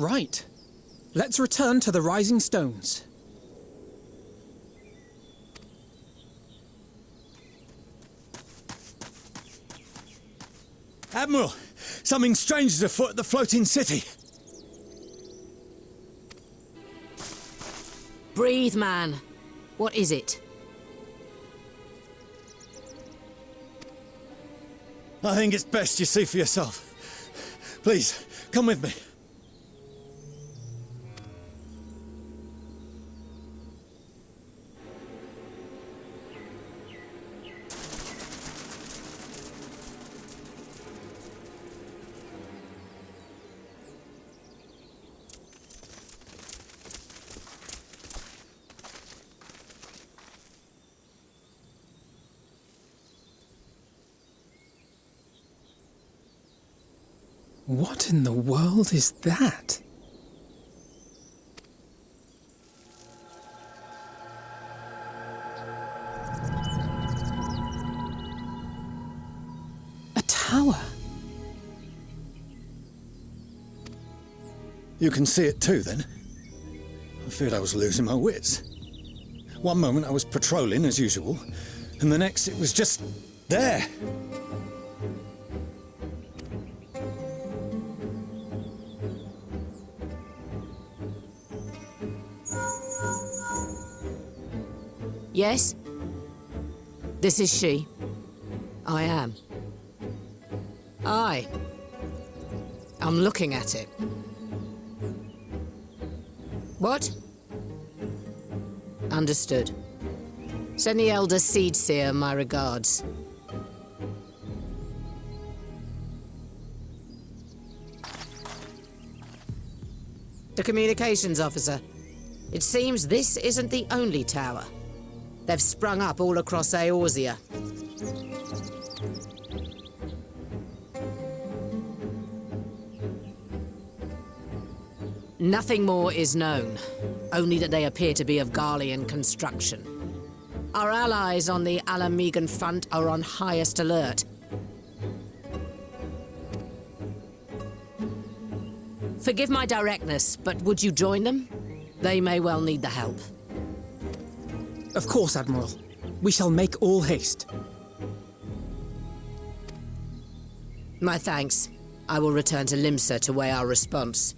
Right. Let's return to the Rising Stones. Admiral, something strange is afoot at the floating city. Breathe, man. What is it? I think it's best you see for yourself. Please, come with me. What in the world is that? A tower? You can see it too, then? I feared I was losing my wits. One moment I was patrolling as usual, and the next it was just there. Yes? This is she. I am. I'm looking at it. What? Understood. Send the Elder Seedseer my regards. The communications officer. It seems this isn't the only tower. They've sprung up all across Eorzea. Nothing more is known, only that they appear to be of Garlean construction. Our allies on the Alamegan front are on highest alert. Forgive my directness, but would you join them? They may well need the help. Of course, Admiral. We shall make all haste. My thanks. I will return to Limsa to weigh our response.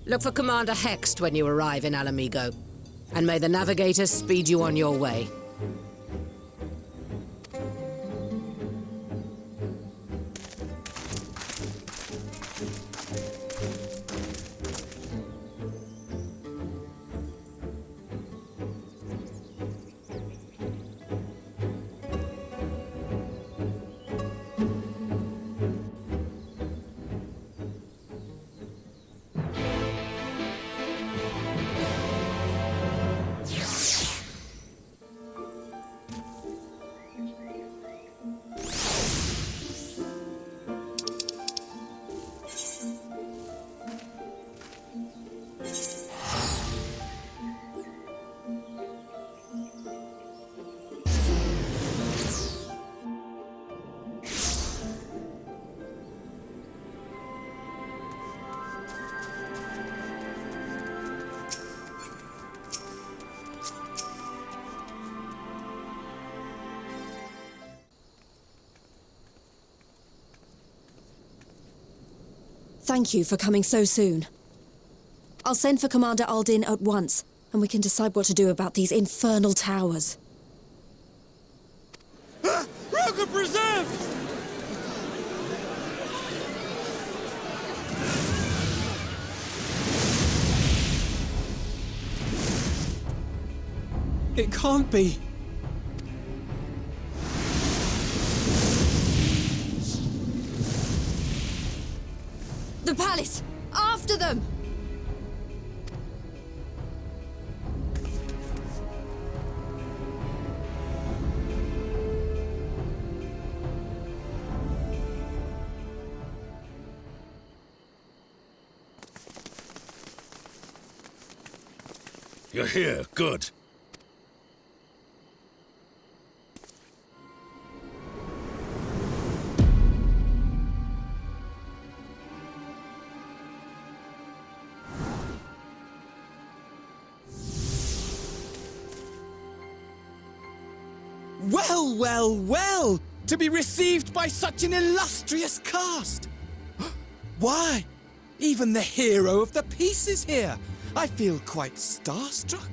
Look for Commander Hext when you arrive in Alamigo, and may the Navigator speed you on your way. Thank you for coming so soon. I'll send for Commander Aldin at once, and we can decide what to do about these infernal towers. Roca preserved! It can't be. The palace! After them! You're here, good. Well, well, well! To be received by such an illustrious cast! Why, even the hero of the piece is here! I feel quite starstruck.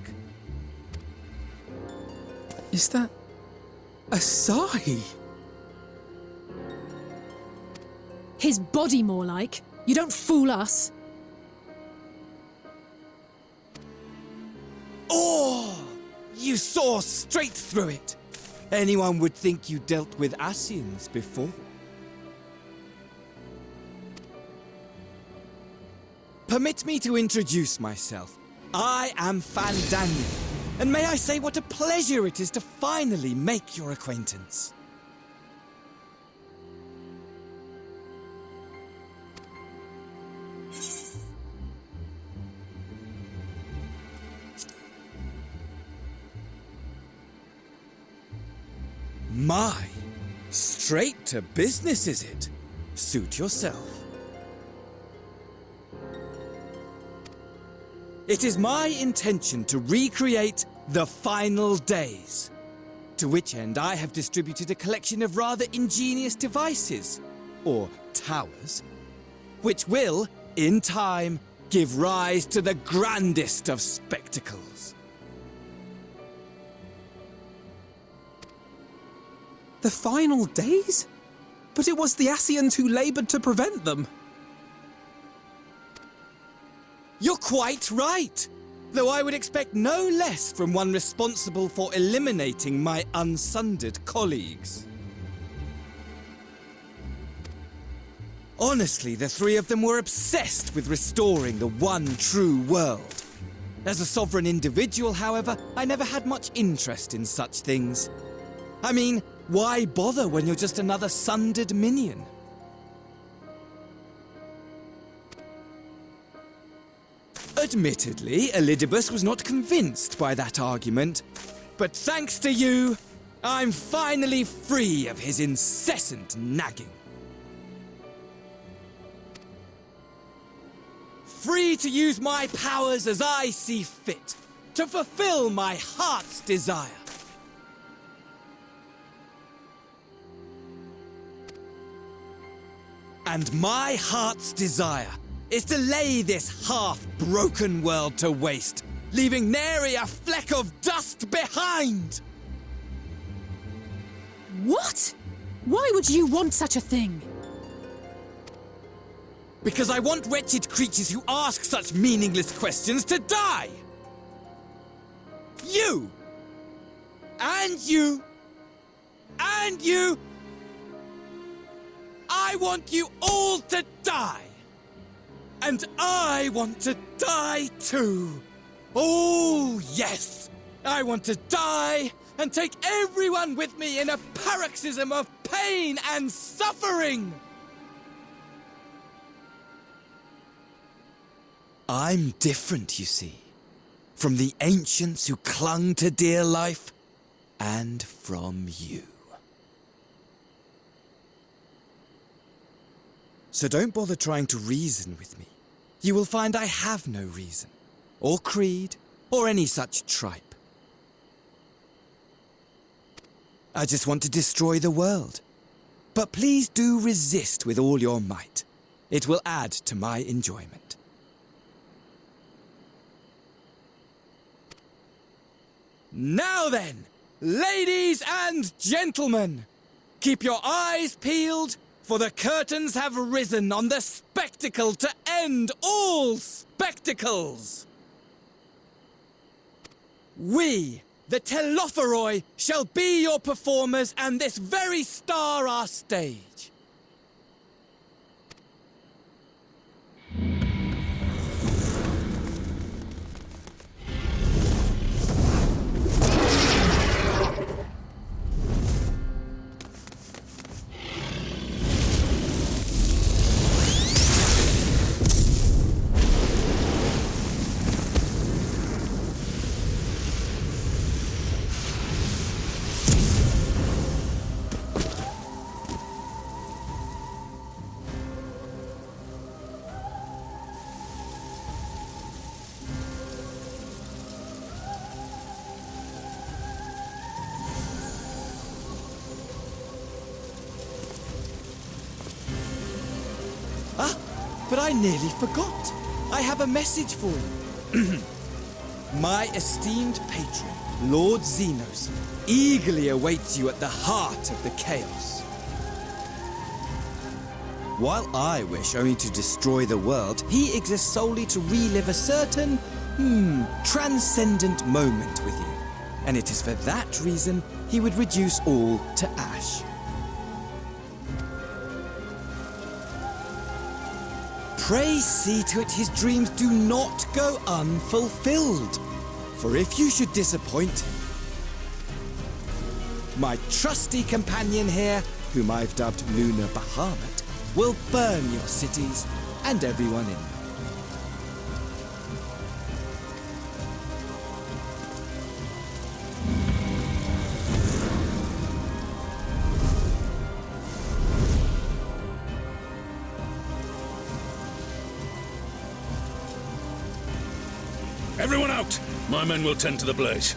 Is that Asahi? His body, more like. You don't fool us. Oh! You saw straight through it! Anyone would think you dealt with Asians before. Permit me to introduce myself. I am Fandango, and may I say what a pleasure it is to finally make your acquaintance. My, straight to business is it? Suit yourself. It is my intention to recreate the final days, to which end I have distributed a collection of rather ingenious devices, or towers, which will, in time, give rise to the grandest of spectacles. The final days? But it was the Asians who laboured to prevent them. You're quite right, though I would expect no less from one responsible for eliminating my unsundered colleagues. Honestly, the three of them were obsessed with restoring the one true world. As a sovereign individual, however, I never had much interest in such things. I mean, why bother when you're just another sundered minion? Admittedly, Elidibus was not convinced by that argument, but thanks to you, I'm finally free of his incessant nagging. Free to use my powers as I see fit, to fulfill my heart's desire. And my heart's desire is to lay this half-broken world to waste, leaving nary a fleck of dust behind! What? Why would you want such a thing? Because I want wretched creatures who ask such meaningless questions to die! You! And you! And you! I want you all to die! And I want to die too! Oh, yes! I want to die and take everyone with me in a paroxysm of pain and suffering! I'm different, you see, from the ancients who clung to dear life, and from you. So don't bother trying to reason with me. You will find I have no reason, or creed, or any such tripe. I just want to destroy the world. But please do resist with all your might. It will add to my enjoyment. Now then, ladies and gentlemen, keep your eyes peeled, for the curtains have risen on the spectacle to end all spectacles. We, the Telophoroi, shall be your performers, and this very star our stage. but I nearly forgot. I have a message for you. My esteemed patron, Lord Xenos, eagerly awaits you at the heart of the chaos. While I wish only to destroy the world, he exists solely to relive a certain, transcendent moment with you. And it is for that reason he would reduce all to ash. Pray see to it his dreams do not go unfulfilled. For if you should disappoint him, my trusty companion here, whom I've dubbed Lunar Bahamut, will burn your cities and everyone in them. Everyone out! My men will tend to the blaze.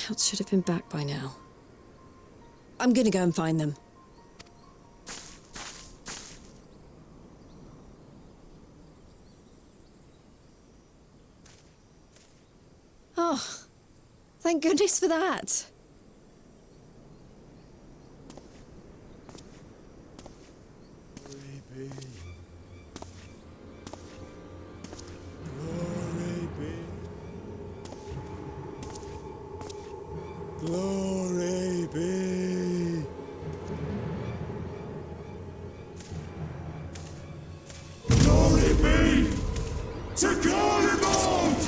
Scouts should have been back by now. I'm gonna go and find them. Oh, thank goodness for that. Glory be. Glory be to Garlemald!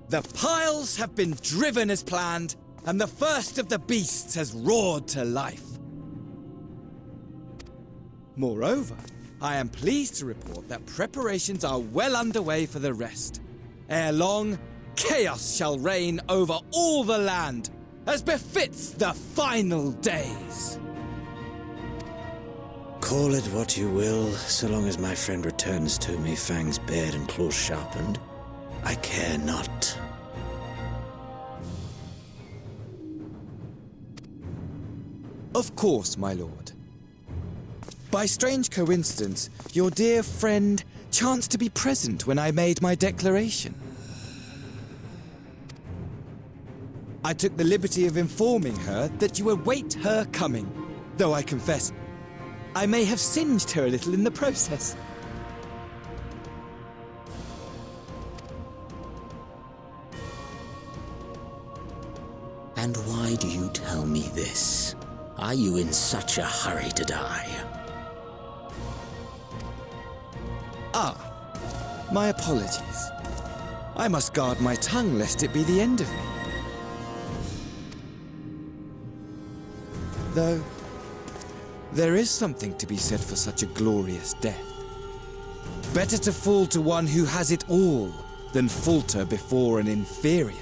The piles have been driven as planned, and the first of the beasts has roared to life. Moreover, I am pleased to report that preparations are well underway for the rest. Ere long, chaos shall reign over all the land, as befits the final days. Call it what you will, so long as my friend returns to me, fangs bared and claws sharpened. I care not. Of course, my lord. By strange coincidence, your dear friend chanced to be present when I made my declaration. I took the liberty of informing her that you await her coming, though I confess, I may have singed her a little in the process. And why do you tell me this? Are you in such a hurry to die? Ah, my apologies. I must guard my tongue lest it be the end of me. Though, there is something to be said for such a glorious death. Better to fall to one who has it all than falter before an inferior.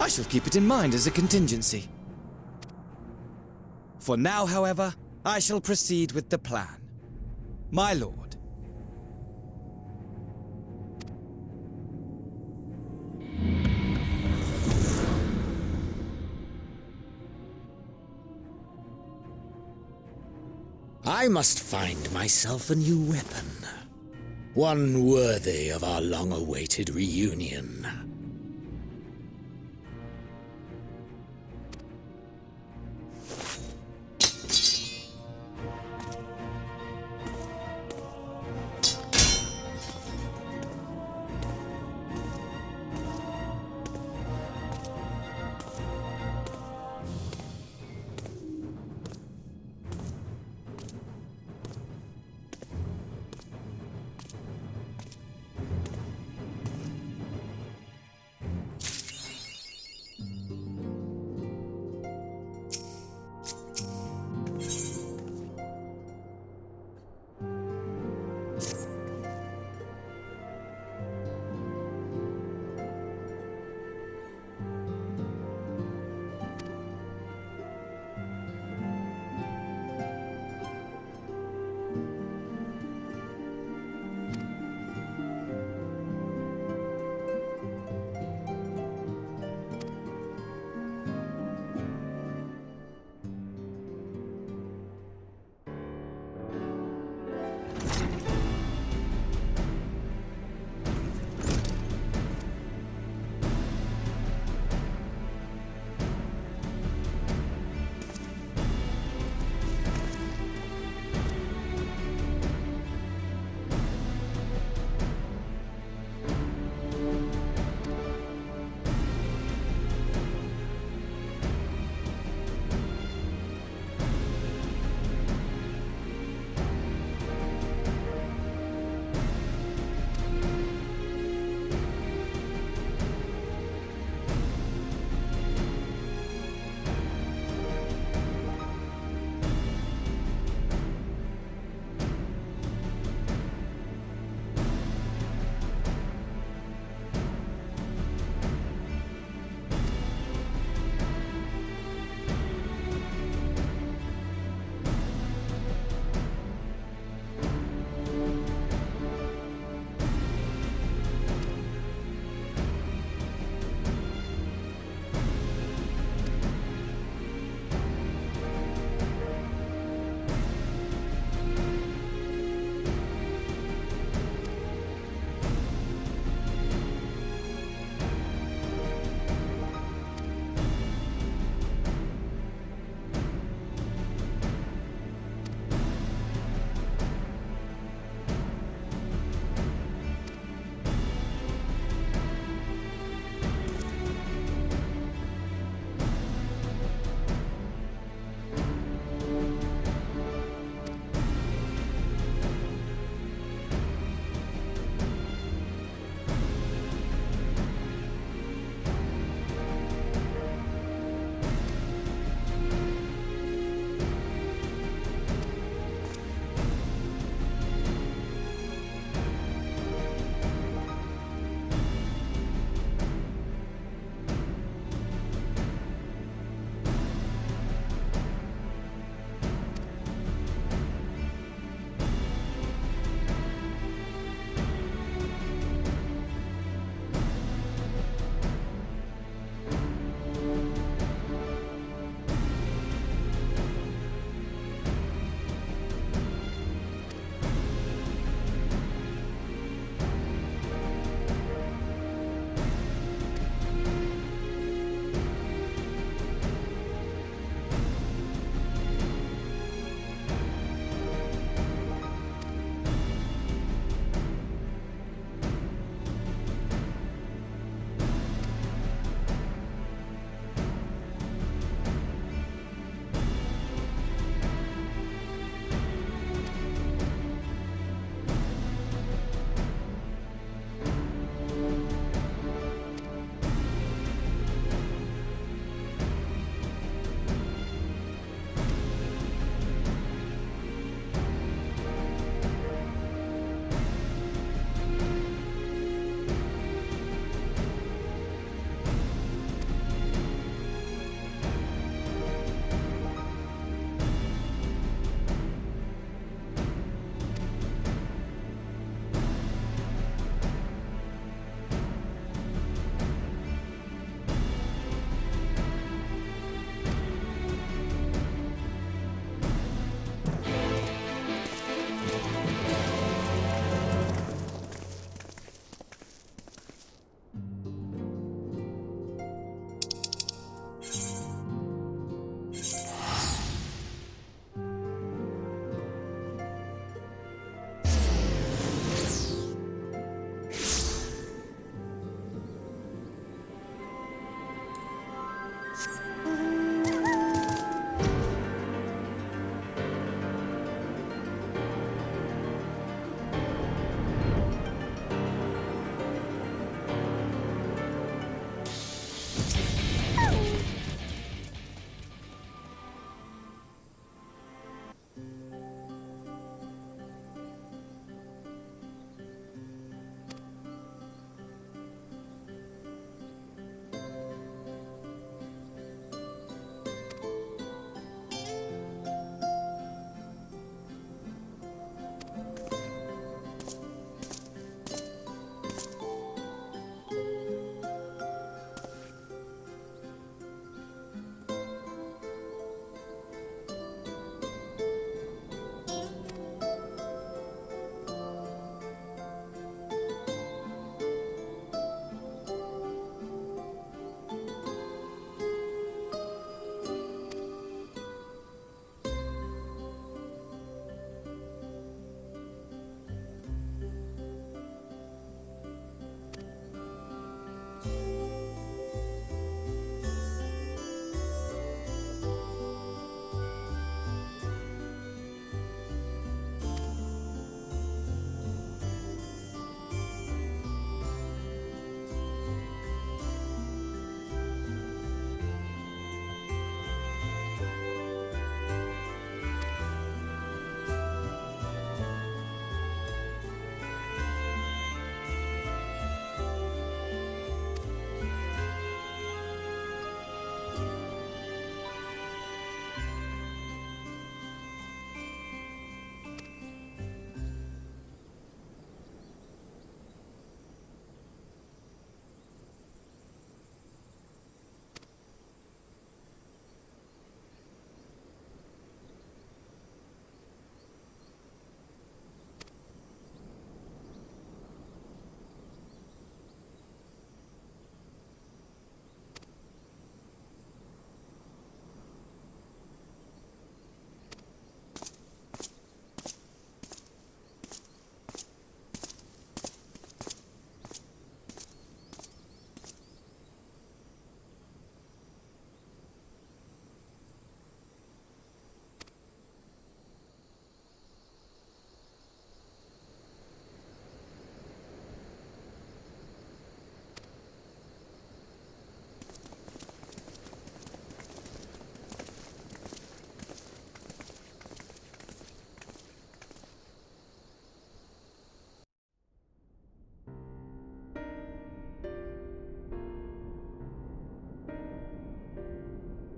I shall keep it in mind as a contingency. For now, however, I shall proceed with the plan. My lord. I must find myself a new weapon. One worthy of our long-awaited reunion.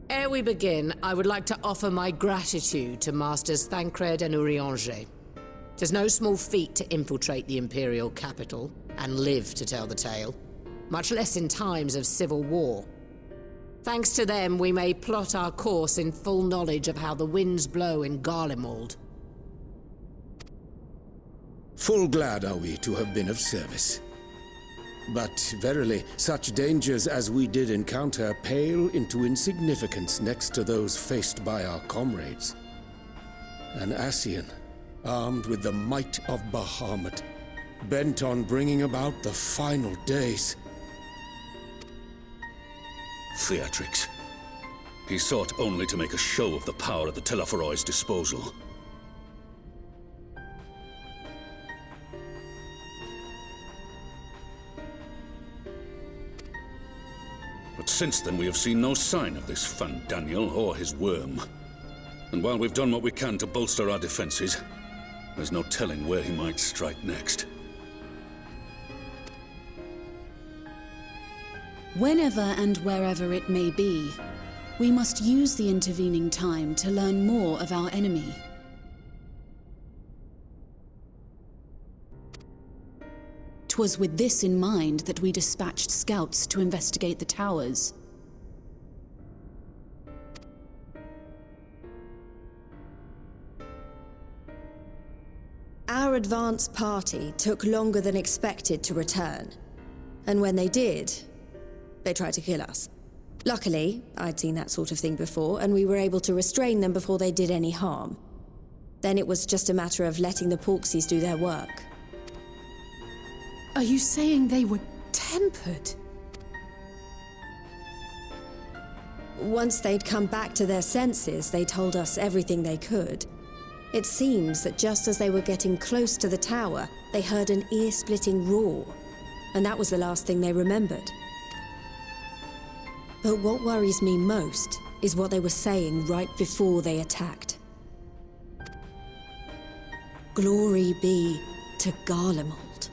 Ere we begin, I would like to offer my gratitude to Masters Thancred and Urianger. Tis no small feat to infiltrate the Imperial capital and live to tell the tale, much less in times of civil war. Thanks to them, we may plot our course in full knowledge of how the winds blow in Garlemald. Full glad are we to have been of service. But verily, such dangers as we did encounter pale into insignificance next to those faced by our comrades. An Ascian, armed with the might of Bahamut, bent on bringing about the final days. Theatrix. He sought only to make a show of the power at the Telophoroid's disposal. But since then we have seen no sign of this Fandaniel or his worm. And while we've done what we can to bolster our defenses, there's no telling where he might strike next. Whenever and wherever it may be, we must use the intervening time to learn more of our enemy. 'Twas with this in mind that we dispatched scouts to investigate the towers. Our advance party took longer than expected to return. And when they did, they tried to kill us. Luckily, I'd seen that sort of thing before, and we were able to restrain them before they did any harm. Then it was just a matter of letting the Porksies do their work. Are you saying they were tempered? Once they'd come back to their senses, they told us everything they could. It seems that just as they were getting close to the tower, they heard an ear-splitting roar, and that was the last thing they remembered. But what worries me most is what they were saying right before they attacked. Glory be to Garlemald.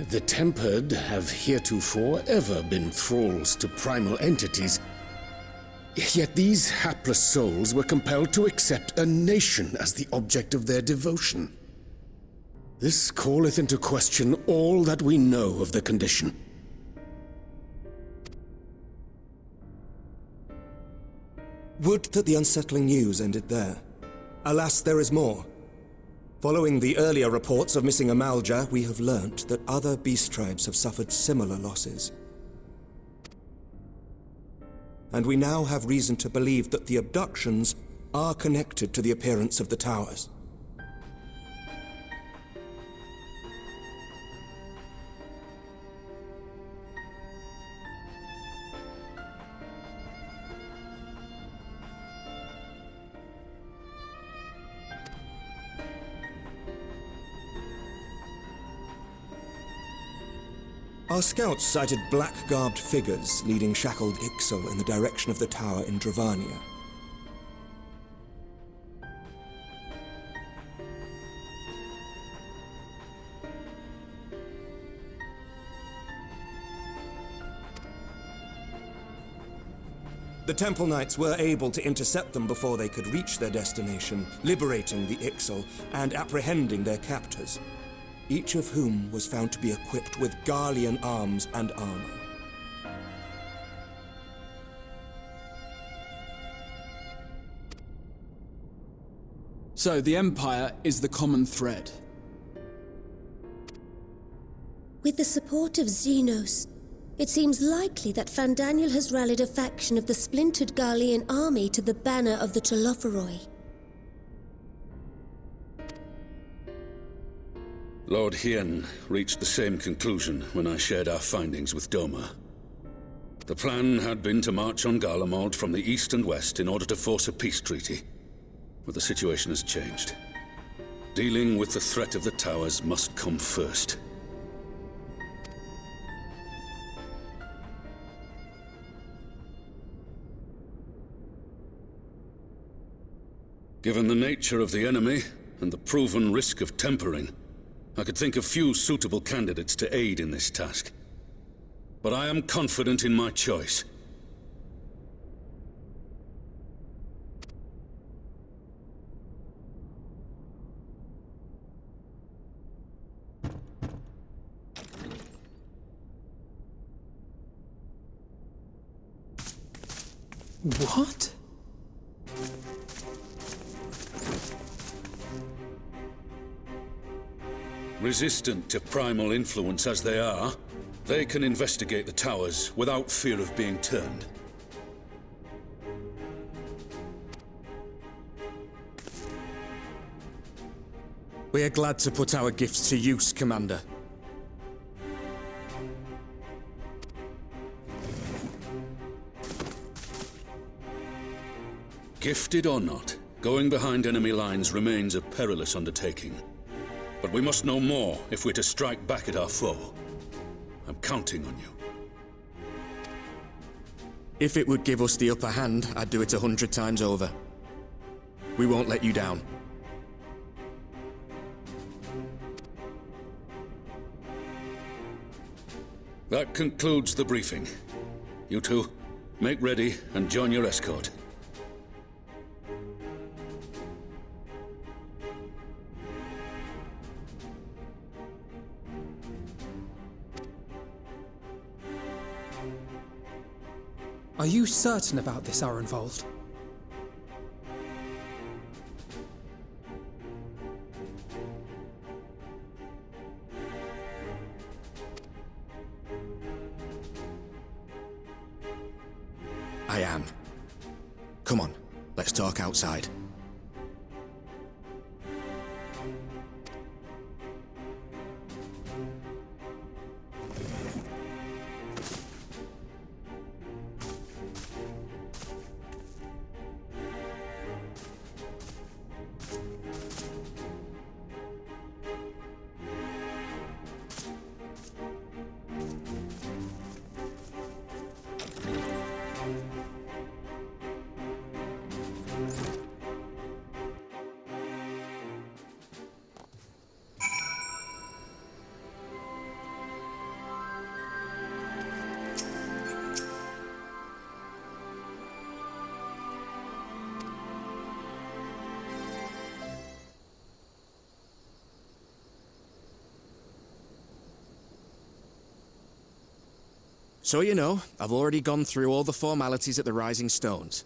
The Tempered have heretofore ever been thralls to primal entities. Yet these hapless souls were compelled to accept a nation as the object of their devotion. This calleth into question all that we know of the condition. Would that the unsettling news ended there. Alas, there is more. Following the earlier reports of missing Amalja, we have learnt that other beast tribes have suffered similar losses. And we now have reason to believe that the abductions are connected to the appearance of the towers. Our scouts sighted black-garbed figures leading shackled Ixal in the direction of the tower in Dravania. The Temple Knights were able to intercept them before they could reach their destination, liberating the Ixal and apprehending their captors, each of whom was found to be equipped with Garlean arms and armor. So the Empire is the common thread. With the support of Xenos, it seems likely that Fandaniel has rallied a faction of the splintered Garlean army to the banner of the Telophoroi. Lord Hien reached the same conclusion when I shared our findings with Doma. The plan had been to march on Garlemald from the east and west in order to force a peace treaty. But the situation has changed. Dealing with the threat of the towers must come first. Given the nature of the enemy and the proven risk of tempering, I could think of few suitable candidates to aid in this task. But I am confident in my choice. What? Resistant to primal influence as they are, they can investigate the towers without fear of being turned. We are glad to put our gifts to use, Commander. Gifted or not, going behind enemy lines remains a perilous undertaking. But we must know more if we're to strike back at our foe. I'm counting on you. If it would give us the upper hand, I'd do it 100 times over. We won't let you down. That concludes the briefing. You two, make ready and join your escort. Are you certain about this, Arenvold? I am. Come on, let's talk outside. So you know, I've already gone through all the formalities at the Rising Stones.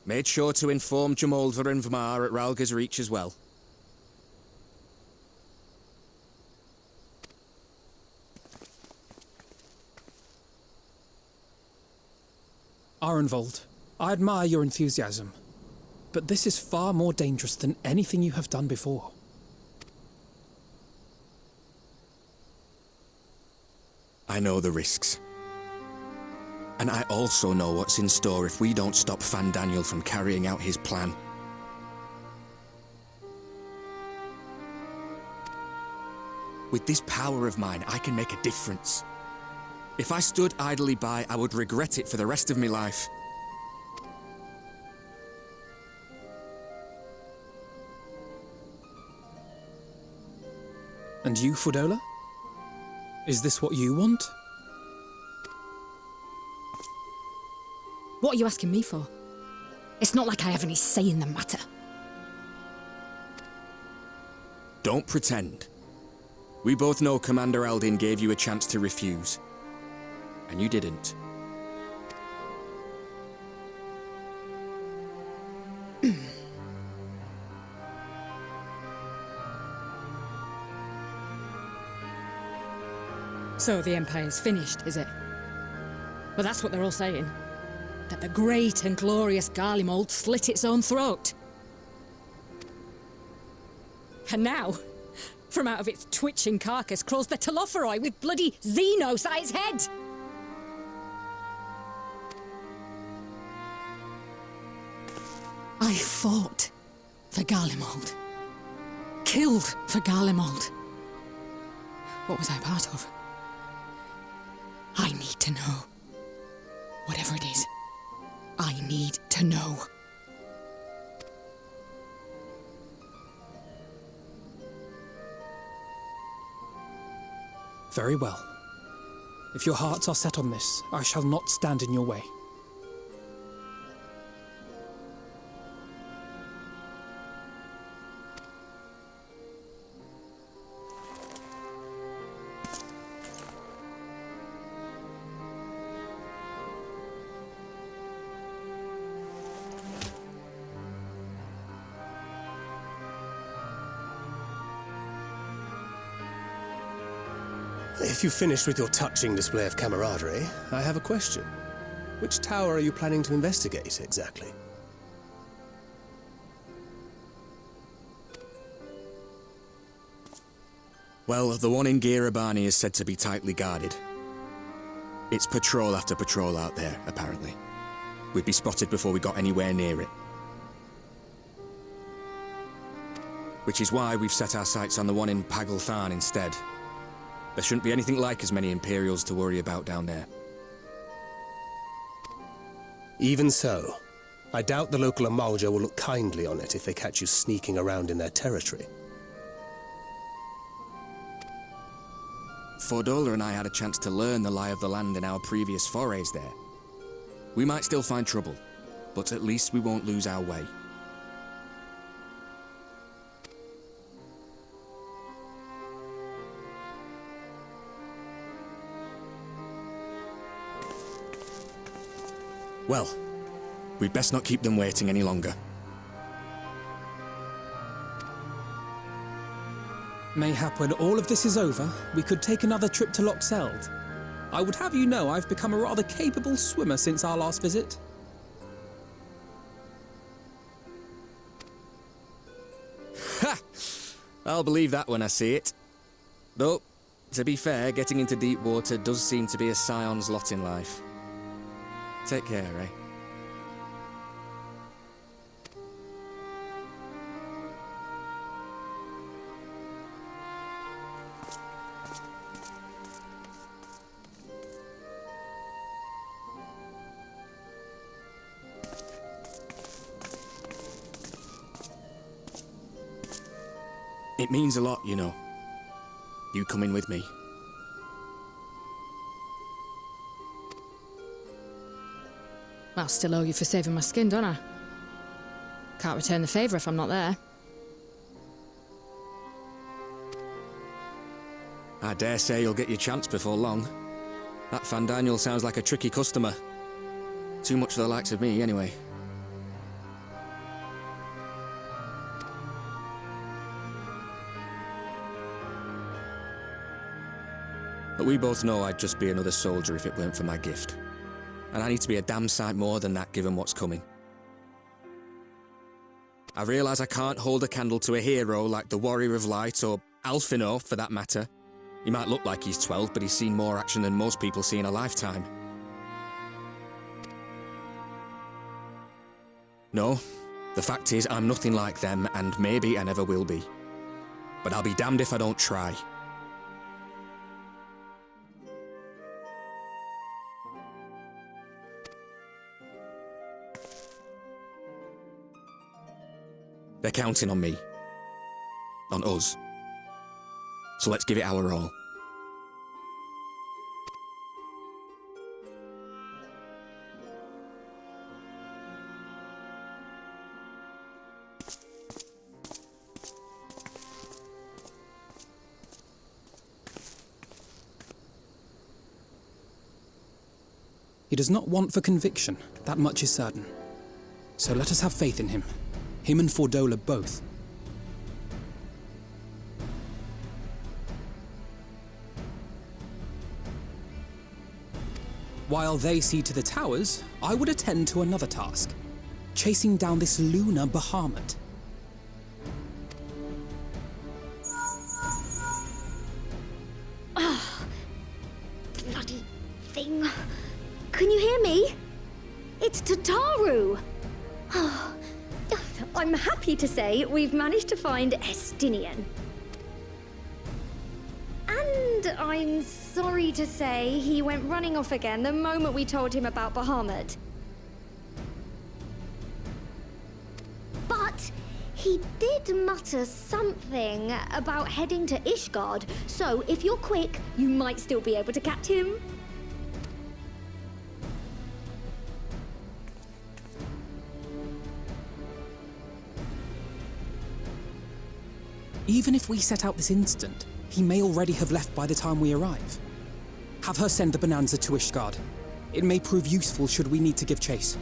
Made sure to inform Jamolva and Vmar at Ralga's Reach as well. Arenvold, I admire your enthusiasm, but this is far more dangerous than anything you have done before. I know the risks. And I also know what's in store if we don't stop Fandaniel from carrying out his plan. With this power of mine, I can make a difference. If I stood idly by, I would regret it for the rest of my life. And you, Fudola? Is this what you want? What are you asking me for? It's not like I have any say in the matter. Don't pretend. We both know Commander Aldin gave you a chance to refuse. And you didn't. So the Empire's finished, is it? Well, that's what they're all saying. That the great and glorious Garlemald slit its own throat. And now, from out of its twitching carcass crawls the Telophoroi with bloody Xenos at its head! I fought for Garlemald. Killed for Garlemald. What was I part of? I need to know. Whatever it is, I need to know. Very well. If your hearts are set on this, I shall not stand in your way. If you've finished with your touching display of camaraderie, I have a question. Which tower are you planning to investigate, exactly? Well, the one in Girabani is said to be tightly guarded. It's patrol after patrol out there, apparently. We'd be spotted before we got anywhere near it. Which is why we've set our sights on the one in Pagalthan instead. There shouldn't be anything like as many Imperials to worry about down there. Even so, I doubt the local Amalja will look kindly on it if they catch you sneaking around in their territory. Fordola and I had a chance to learn the lie of the land in our previous forays there. We might still find trouble, but at least we won't lose our way. Well, we'd best not keep them waiting any longer. Mayhap when all of this is over, we could take another trip to Loxeld. I would have you know I've become a rather capable swimmer since our last visit. I'll believe that when I see it. Though, to be fair, getting into deep water does seem to be a scion's lot in life. Take care, eh? It means a lot, you know. You coming with me. Well, still owe you for saving my skin, don't I? Can't return the favour if I'm not there. I dare say you'll get your chance before long. That Fandaniel sounds like a tricky customer. Too much for the likes of me, anyway. But we both know I'd just be another soldier if it weren't for my gift. And I need to be a damn sight more than that given what's coming. I realise I can't hold a candle to a hero like the Warrior of Light, or Alphino, for that matter. He might look like he's 12, but he's seen more action than most people see in a lifetime. No, the fact is I'm nothing like them, and maybe I never will be. But I'll be damned if I don't try. They're counting on me. On us. So let's give it our all. He does not want for conviction, that much is certain. So let us have faith in him. Him and Fordola both. While they see to the towers, I would attend to another task. Chasing down this lunar Bahamut. Ah, bloody thing. Can you hear me? It's Tataru. Oh, I'm happy to say we've managed to find Estinian. And I'm sorry to say he went running off again the moment we told him about Bahamut. But he did mutter something about heading to Ishgard, so if you're quick, you might still be able to catch him. Even if we set out this instant, he may already have left by the time we arrive. Have her send the Bonanza to Ishgard. It may prove useful should we need to give chase.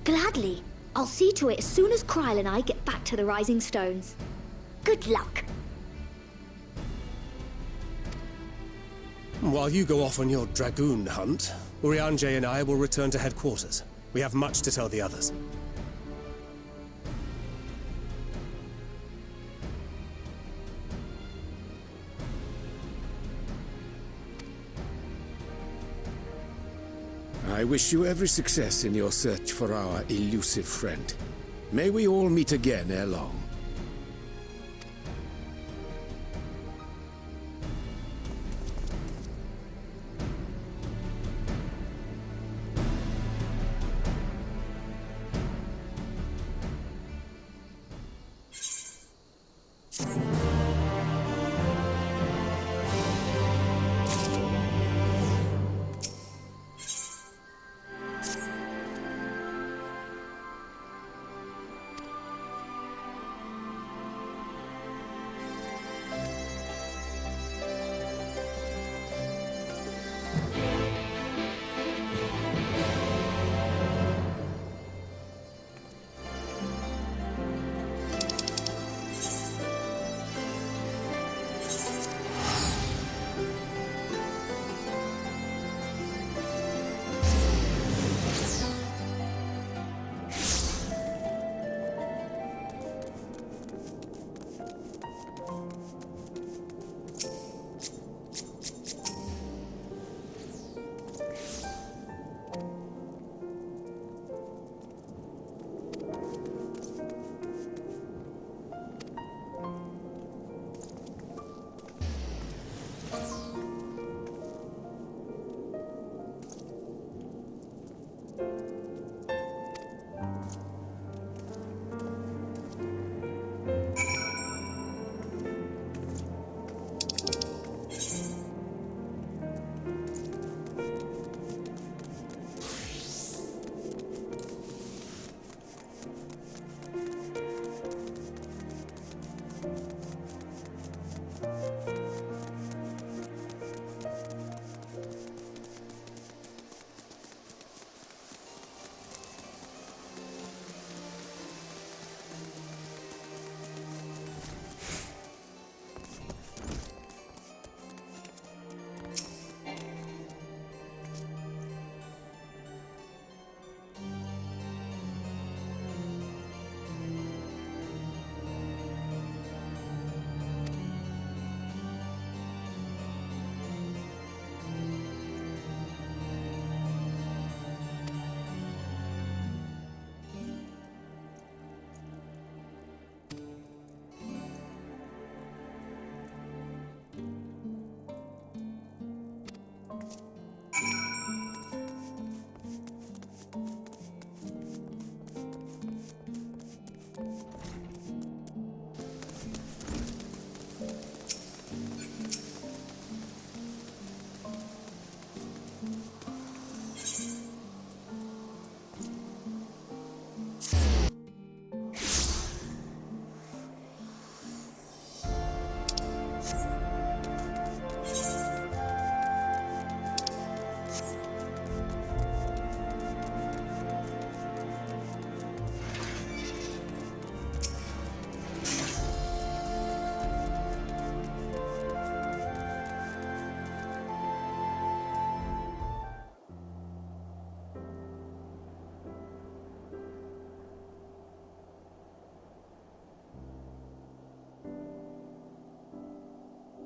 Gladly. I'll see to it as soon as Kryl and I get back to the Rising Stones. Good luck. While you go off on your dragoon hunt, Urianger and I will return to headquarters. We have much to tell the others. I wish you every success in your search for our elusive friend. May we all meet again ere long.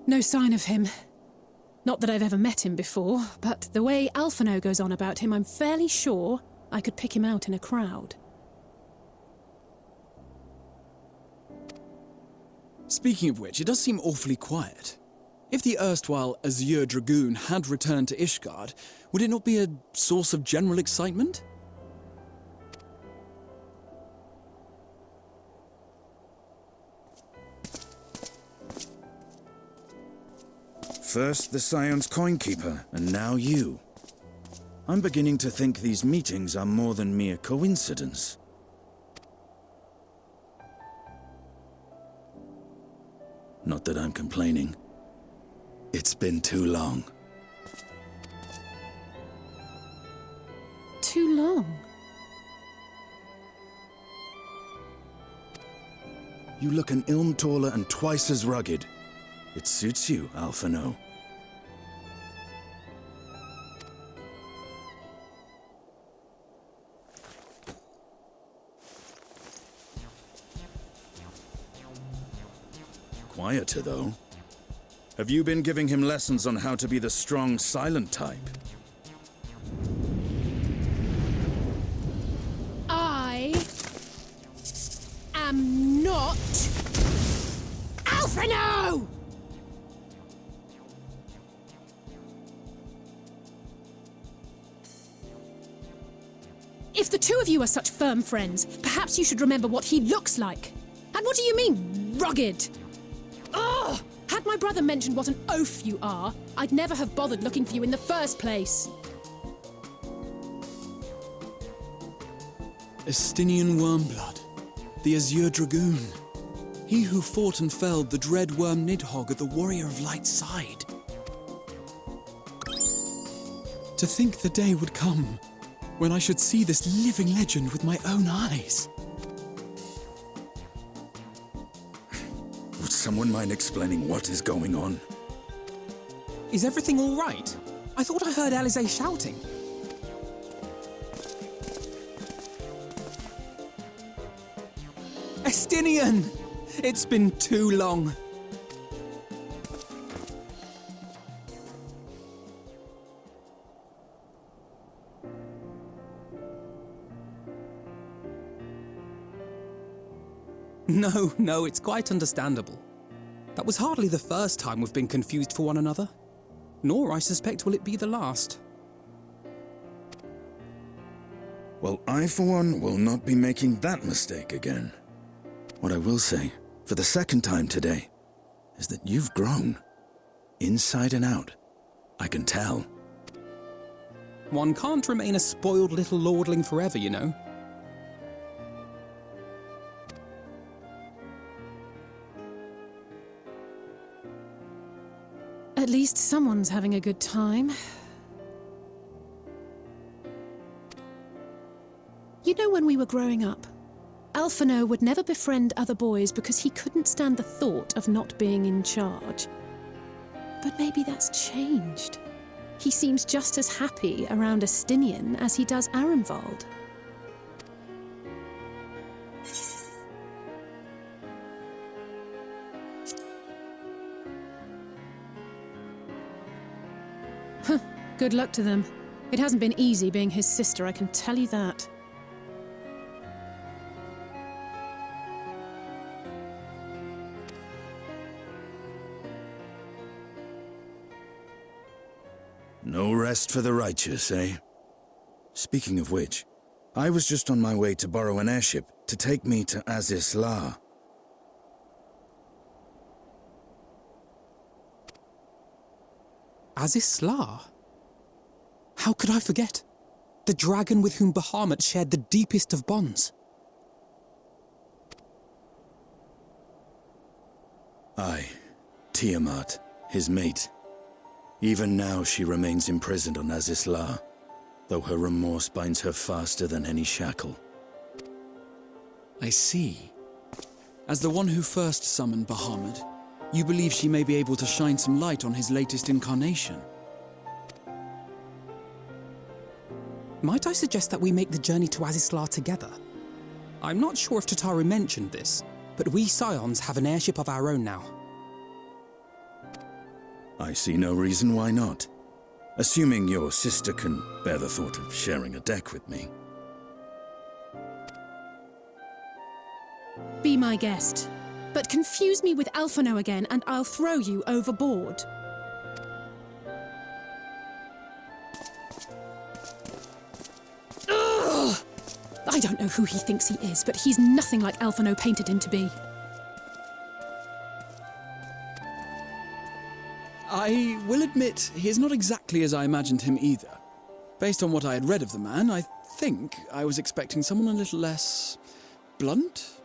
No sign of him. Not that I've ever met him before, but the way Alphino goes on about him, I'm fairly sure I could pick him out in a crowd. Speaking of which, it does seem awfully quiet. If the erstwhile Azure Dragoon had returned to Ishgard, would it not be a source of general excitement? First the Scion's Coinkeeper, and now you. I'm beginning to think these meetings are more than mere coincidence. Not that I'm complaining. It's been too long. Too long? You look an ilm taller and twice as rugged. It suits you, Alphino. Quieter, though. Have you been giving him lessons on how to be the strong, silent type? I am not Alphino! If the two of you are such firm friends, perhaps you should remember what he looks like. And what do you mean, rugged? Ugh! Had my brother mentioned what an oaf you are, I'd never have bothered looking for you in the first place. Estinian Wormblood, the Azure Dragoon. He who fought and felled the dread worm Nidhogg at the Warrior of Light's side. To think the day would come when I should see this living legend with my own eyes. Would someone mind explaining what is going on? Is everything all right? I thought I heard Alize shouting. Estinian! It's been too long. No, it's quite understandable. That was hardly the first time we've been confused for one another. Nor, I suspect, will it be the last. Well, I, for one, will not be making that mistake again. What I will say, for the second time today, is that you've grown. Inside and out. I can tell. One can't remain a spoiled little lordling forever, you know. At least someone's having a good time. You know, when we were growing up, Alphino would never befriend other boys because he couldn't stand the thought of not being in charge. But maybe that's changed. He seems just as happy around Estinian as he does Arenvald. Good luck to them. It hasn't been easy being his sister, I can tell you that. No rest for the righteous, eh? Speaking of which, I was just on my way to borrow an airship to take me to Azis La. Azis La? How could I forget? The dragon with whom Bahamut shared the deepest of bonds. Aye, Tiamat, his mate. Even now she remains imprisoned on Azis La, though her remorse binds her faster than any shackle. I see. As the one who first summoned Bahamut, you believe she may be able to shine some light on his latest incarnation. Might I suggest that we make the journey to Azisla together? I'm not sure if Tataru mentioned this, but we Scions have an airship of our own now. I see no reason why not. Assuming your sister can bear the thought of sharing a deck with me. Be my guest. But confuse me with Alphino again and I'll throw you overboard. Ugh! I don't know who he thinks he is, but he's nothing like Alphino painted him to be. I will admit, he is not exactly as I imagined him either. Based on what I had read of the man, I think I was expecting someone a little less blunt.